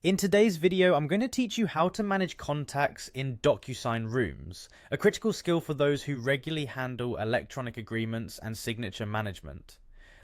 In today's video, I'm going to teach you how to manage contacts in Docusign rooms, a critical skill for those who regularly handle electronic agreements and signature management.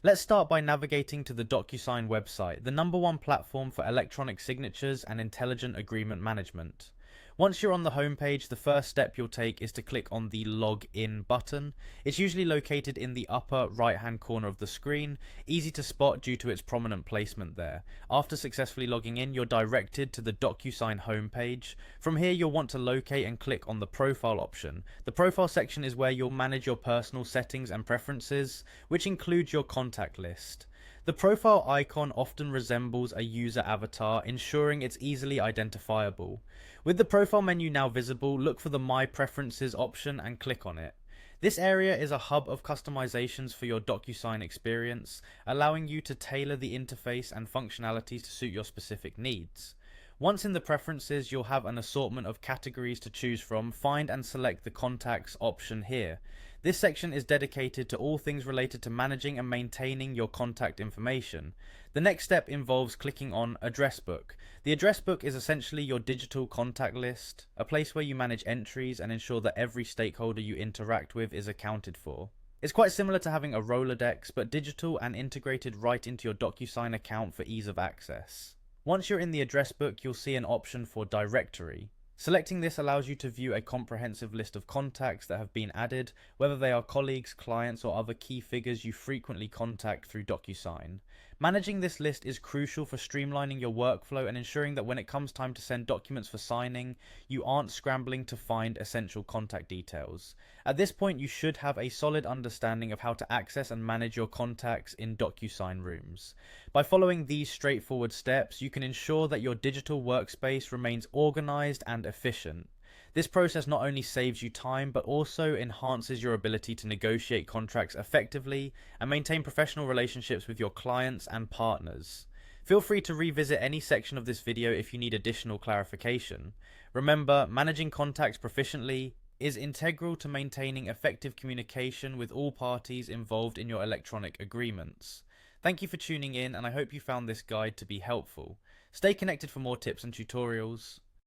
Let's start by navigating to the Docusign website, the #1 platform for electronic signatures and intelligent agreement management. Once you're on the homepage, the first step you'll take is to click on the Log In button. It's usually located in the upper right-hand corner of the screen, easy to spot due to its prominent placement there. After successfully logging in, you're directed to the Docusign homepage. From here, you'll want to locate and click on the Profile option. The Profile section is where you'll manage your personal settings and preferences, which includes your contact list. The profile icon often resembles a user avatar, ensuring it's easily identifiable. With the profile menu now visible, look for the My Preferences option and click on it. This area is a hub of customizations for your Docusign experience, allowing you to tailor the interface and functionalities to suit your specific needs. Once in the preferences, you'll have an assortment of categories to choose from. Find and select the contacts option here. This section is dedicated to all things related to managing and maintaining your contact information. The next step involves clicking on Address Book. The Address Book is essentially your digital contact list, a place where you manage entries and ensure that every stakeholder you interact with is accounted for. It's quite similar to having a Rolodex, but digital and integrated right into your Docusign account for ease of access. Once you're in the address book, you'll see an option for Directory. Selecting this allows you to view a comprehensive list of contacts that have been added, whether they are colleagues, clients, or other key figures you frequently contact through Docusign. Managing this list is crucial for streamlining your workflow and ensuring that when it comes time to send documents for signing, you aren't scrambling to find essential contact details. At this point, you should have a solid understanding of how to access and manage your contacts in Docusign rooms. By following these straightforward steps, you can ensure that your digital workspace remains organized and efficient. This process not only saves you time, but also enhances your ability to negotiate contracts effectively and maintain professional relationships with your clients and partners. Feel free to revisit any section of this video if you need additional clarification. Remember, managing contacts proficiently is integral to maintaining effective communication with all parties involved in your electronic agreements. Thank you for tuning in, and I hope you found this guide to be helpful. Stay connected for more tips and tutorials.